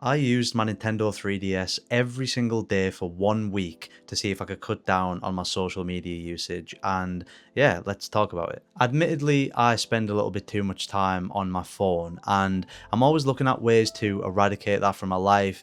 I used my Nintendo 3DS every single day for 1 week to see if I could cut down on my social media usage. And yeah, let's talk about it. Admittedly, I spend a little bit too much time on my phone, and I'm always looking at ways to eradicate that from my life,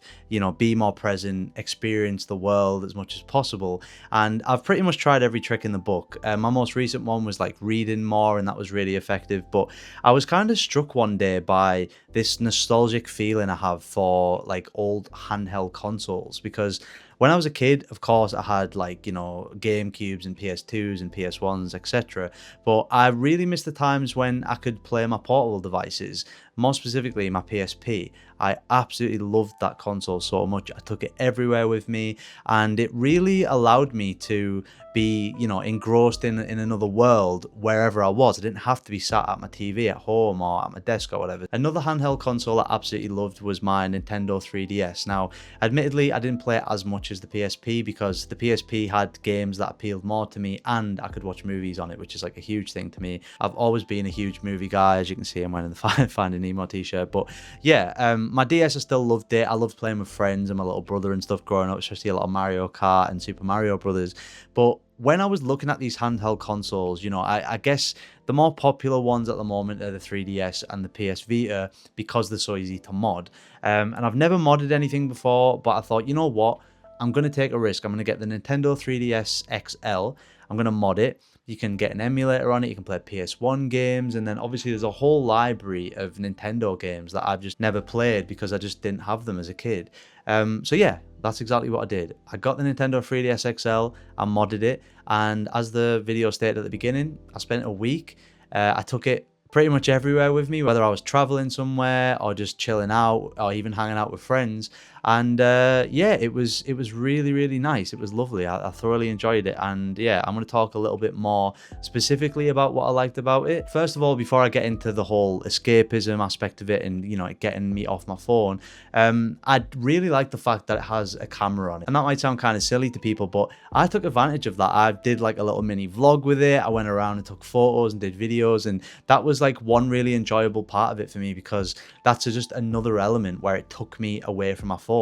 be more present, experience the world as much as possible. And I've pretty much tried every trick in the book. My most recent one was like reading more, and that was really effective. But I was kind of struck one day by this nostalgic feeling I have for like old handheld consoles, because when I was a kid, of course, I had like, GameCubes and PS2s and PS1s, etc. But I really miss the times when I could play my portable devices, more specifically my PSP. I absolutely loved that console so much. I took it everywhere with me, and it really allowed me to be, engrossed in another world wherever I was. I didn't have to be sat at my TV at home or at my desk or whatever. Another handheld console I absolutely loved was my Nintendo 3DS. Now, admittedly, I didn't play it as much as the PSP because the PSP had games that appealed more to me, and I could watch movies on it, which is like a huge thing to me. I've always been a huge movie guy. As you can see, I'm wearing the Finding Nemo t-shirt. But yeah, my DS, I still loved it. I loved playing with friends and my little brother and stuff growing up, especially a lot of Mario Kart and Super Mario Brothers. But when I was looking at these handheld consoles, I guess the more popular ones at the moment are the 3DS and the PS Vita, because they're so easy to mod. And I've never modded anything before, but I thought, you know what? I'm going to take a risk. I'm going to get the Nintendo 3DS XL. I'm going to mod it. You can get an emulator on it. You can play PS1 games. And then obviously there's a whole library of Nintendo games that I've just never played because I just didn't have them as a kid. So yeah, that's exactly what I did. I got the Nintendo 3DS XL, I modded it, and as the video stated at the beginning, I spent a week. I took it pretty much everywhere with me, whether I was traveling somewhere or just chilling out or even hanging out with friends. And yeah, it was really, really nice. It was lovely. I thoroughly enjoyed it. And yeah, I'm going to talk a little bit more specifically about what I liked about it. First of all, before I get into the whole escapism aspect of it and, getting me off my phone, I really like the fact that it has a camera on it. And that might sound kind of silly to people, but I took advantage of that. I did like a little mini vlog with it. I went around and took photos and did videos, and that was like one really enjoyable part of it for me, because that's just another element where it took me away from my phone.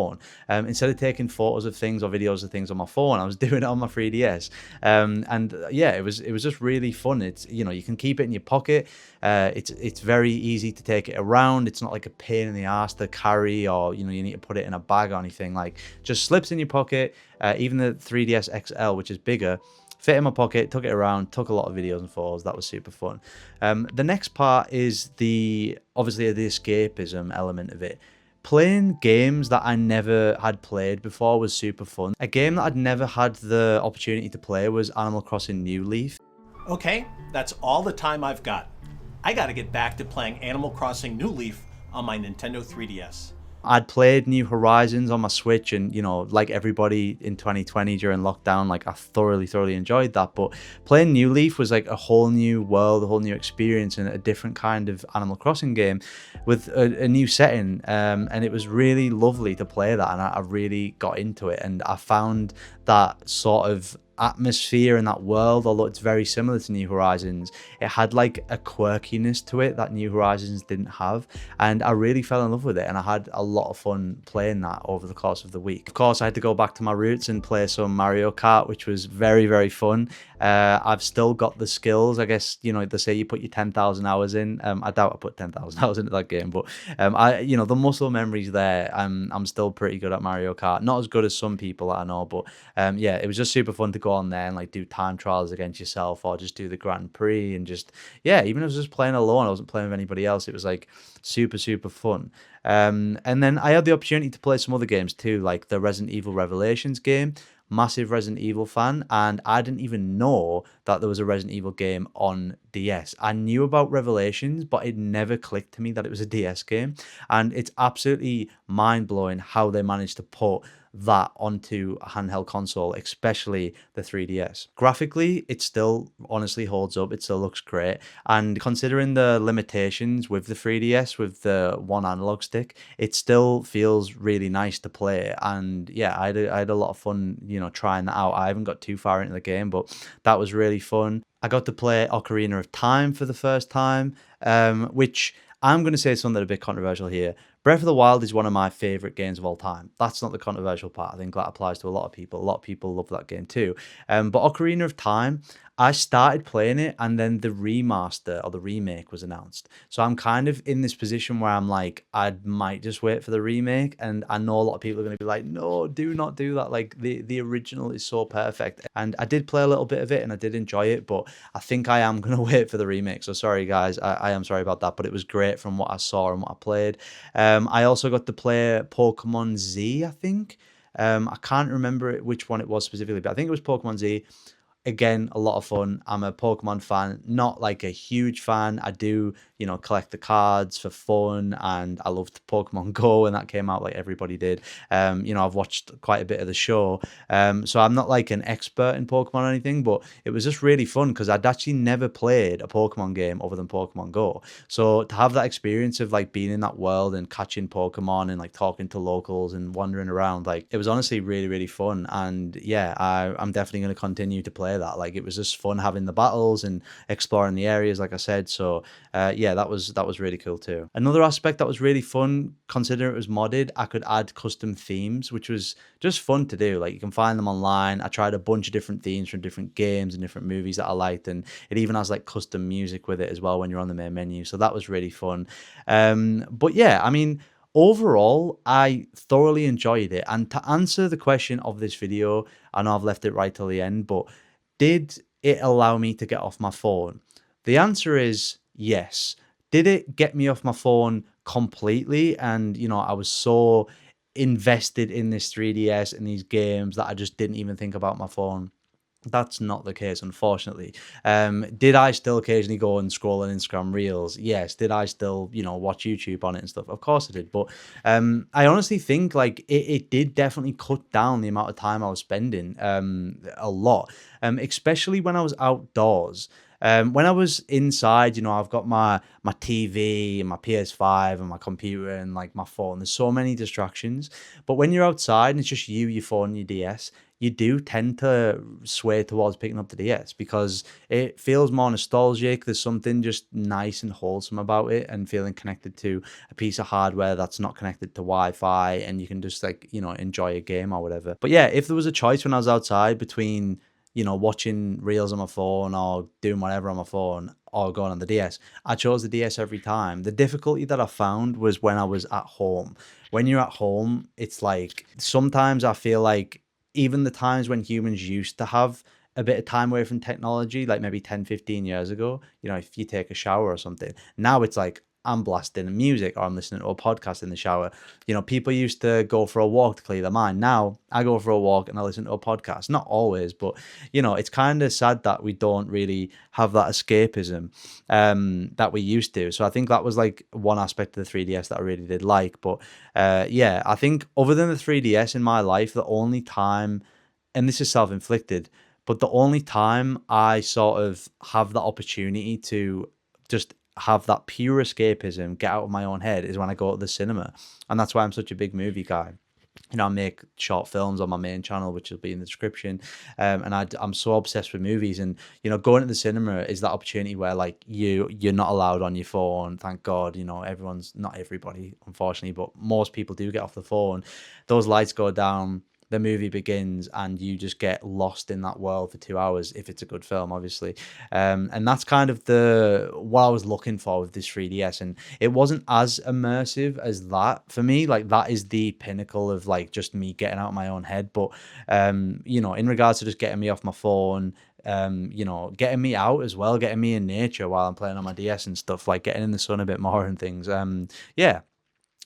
Instead of taking photos of things or videos of things on my phone, I was doing it on my 3DS. And yeah, it was just really fun. It's, you can keep it in your pocket. It's very easy to take it around. It's not like a pain in the ass to carry, or you need to put it in a bag or anything. Like, just slips in your pocket. Even the 3DS XL, which is bigger, fit in my pocket, took it around, took a lot of videos and photos. That was super fun. The next part is obviously the escapism element of it. Playing games that I never had played before was super fun. A game that I'd never had the opportunity to play was Animal Crossing New Leaf. Okay, that's all the time I've got. I gotta get back to playing Animal Crossing New Leaf on my Nintendo 3DS. I'd played New Horizons on my Switch, and like everybody in 2020 during lockdown, like I thoroughly enjoyed that. But playing New Leaf was like a whole new world, a whole new experience, and a different kind of Animal Crossing game with a new setting. And it was really lovely to play that, and I really got into it, and I found that sort of atmosphere in that world, although it's very similar to New Horizons, it had like a quirkiness to it that New Horizons didn't have, and I really fell in love with it, and I had a lot of fun playing that over the course of the week. Of course, I had to go back to my roots and play some Mario Kart, which was very fun. I've still got the skills. I guess, they say you put your 10,000 hours in. I doubt I put 10,000 hours into that game, but the muscle memory's there. I'm still pretty good at Mario Kart. Not as good as some people that I know, but yeah, it was just super fun to go on there and like do time trials against yourself, or just do the Grand Prix, and just, yeah, even if I was just playing alone, I wasn't playing with anybody else, it was like super fun. And then I had the opportunity to play some other games too, like the Resident Evil Revelations game. Massive Resident Evil fan, and I didn't even know that there was a Resident Evil game on DS. I knew about Revelations, but it never clicked to me that it was a DS game, and it's absolutely mind-blowing how they managed to put that onto a handheld console, especially the 3DS. Graphically, it still honestly holds up. It still looks great. And considering the limitations with the 3DS, with the one analog stick, it still feels really nice to play. And yeah, I had a lot of fun, trying that out. I haven't got too far into the game, but that was really fun. I got to play Ocarina of Time for the first time, which I'm going to say something a bit controversial here. Breath of the Wild is one of my favorite games of all time. That's not the controversial part. I think that applies to a lot of people. A lot of people love that game too. But Ocarina of Time, I started playing it and then the remaster or the remake was announced. So I'm kind of in this position where I'm like, I might just wait for the remake. And I know a lot of people are going to be like, no, do not do that. Like the original is so perfect. And I did play a little bit of it and I did enjoy it, but I think I am going to wait for the remake. So sorry, guys. I am sorry about that, but it was great from what I saw and what I played. I also got to play Pokemon Z, I think. I can't remember which one it was specifically, but I think it was Pokemon Z. Again, a lot of fun. I'm a Pokemon fan, not like a huge fan. I do, collect the cards for fun, and I loved Pokemon Go when that came out, like everybody did. I've watched quite a bit of the show, so I'm not like an expert in Pokemon or anything, but it was just really fun because I'd actually never played a Pokemon game other than Pokemon Go. So to have that experience of like being in that world and catching Pokemon and like talking to locals and wandering around, like it was honestly really, really fun. And yeah, I'm definitely going to continue to play that. Like it was just fun having the battles and exploring the areas, like I said. So yeah, that was really cool too. Another aspect that was really fun, considering it was modded, I could add custom themes, which was just fun to do. Like you can find them online. I tried a bunch of different themes from different games and different movies that I liked, and it even has like custom music with it as well when you're on the main menu. So that was really fun. But yeah, I mean, overall, I thoroughly enjoyed it. And to answer the question of this video, I know I've left it right till the end, but did it allow me to get off my phone? The answer is yes. Did it get me off my phone completely? And, I was so invested in this 3DS and these games that I just didn't even think about my phone. That's not the case, unfortunately. Did I still occasionally go and scroll on Instagram Reels? Yes. Did I still, watch YouTube on it and stuff? Of course I did. But I honestly think like it did definitely cut down the amount of time I was spending a lot, especially when I was outdoors. When I was inside, I've got my TV and my PS5 and my computer and like my phone. There's so many distractions. But when you're outside and it's just you, your phone, and your DS, you do tend to sway towards picking up the DS because it feels more nostalgic. There's something just nice and wholesome about it, and feeling connected to a piece of hardware that's not connected to Wi-Fi, and you can just like, enjoy a game or whatever. But yeah, if there was a choice when I was outside between, watching reels on my phone or doing whatever on my phone or going on the DS, I chose the DS every time. The difficulty that I found was when I was at home. When you're at home, it's like sometimes I feel like even the times when humans used to have a bit of time away from technology, like maybe 10, 15 years ago, if you take a shower or something, now it's like I'm blasting music or I'm listening to a podcast in the shower. People used to go for a walk to clear their mind. Now I go for a walk and I listen to a podcast. Not always, but it's kind of sad that we don't really have that escapism that we used to. So I think that was like one aspect of the 3DS that I really did like. But yeah, I think other than the 3DS in my life, the only time, and this is self-inflicted, but the only time I sort of have the opportunity to just have that pure escapism, get out of my own head, is when I go to the cinema. And that's why I'm such a big movie guy. I make short films on my main channel, which will be in the description. And I'm so obsessed with movies, and going to the cinema is that opportunity where like you're not allowed on your phone. Thank God, everyone's, not everybody, unfortunately, but most people do get off the phone. Those lights go down, the movie begins, and you just get lost in that world for 2 hours if it's a good film, obviously. And that's kind of what I was looking for with this 3DS, and it wasn't as immersive as that for me. Like that is the pinnacle of like just me getting out of my own head. But in regards to just getting me off my phone, getting me out as well, getting me in nature while I'm playing on my DS and stuff, like getting in the sun a bit more and things. Yeah,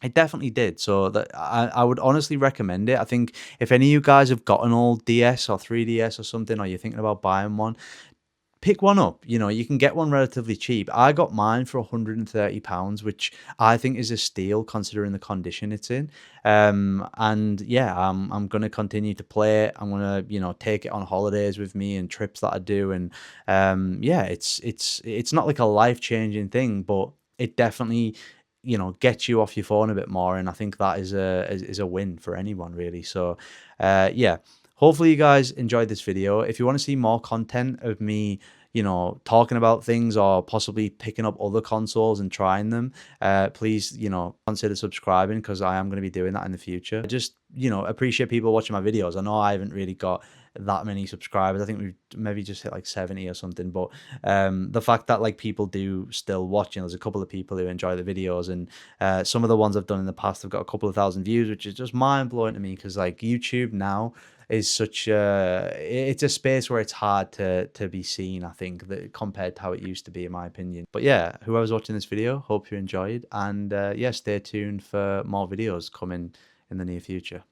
it definitely did. So that I would honestly recommend it. I think if any of you guys have got an old DS or 3DS or something, or you're thinking about buying one, pick one up. You can get one relatively cheap. I got mine for £130, which I think is a steal considering the condition it's in. And yeah, I'm gonna continue to play it. I'm gonna, take it on holidays with me and trips that I do. And yeah, it's not like a life-changing thing, but it definitely, gets you off your phone a bit more. And I think that is a win for anyone really. So yeah. Hopefully you guys enjoyed this video. If you want to see more content of me, talking about things or possibly picking up other consoles and trying them, please, consider subscribing, because I am going to be doing that in the future. Just, appreciate people watching my videos. I know I haven't really got that many subscribers. I think we've maybe just hit like 70 or something. But the fact that like people do still watch, there's a couple of people who enjoy the videos, and some of the ones I've done in the past have got a couple of thousand views, which is just mind blowing to me, because like YouTube now is such it's a space where it's hard to be seen, I think, that compared to how it used to be, in my opinion. But yeah, whoever's watching this video, hope you enjoyed, and yeah, stay tuned for more videos coming in the near future.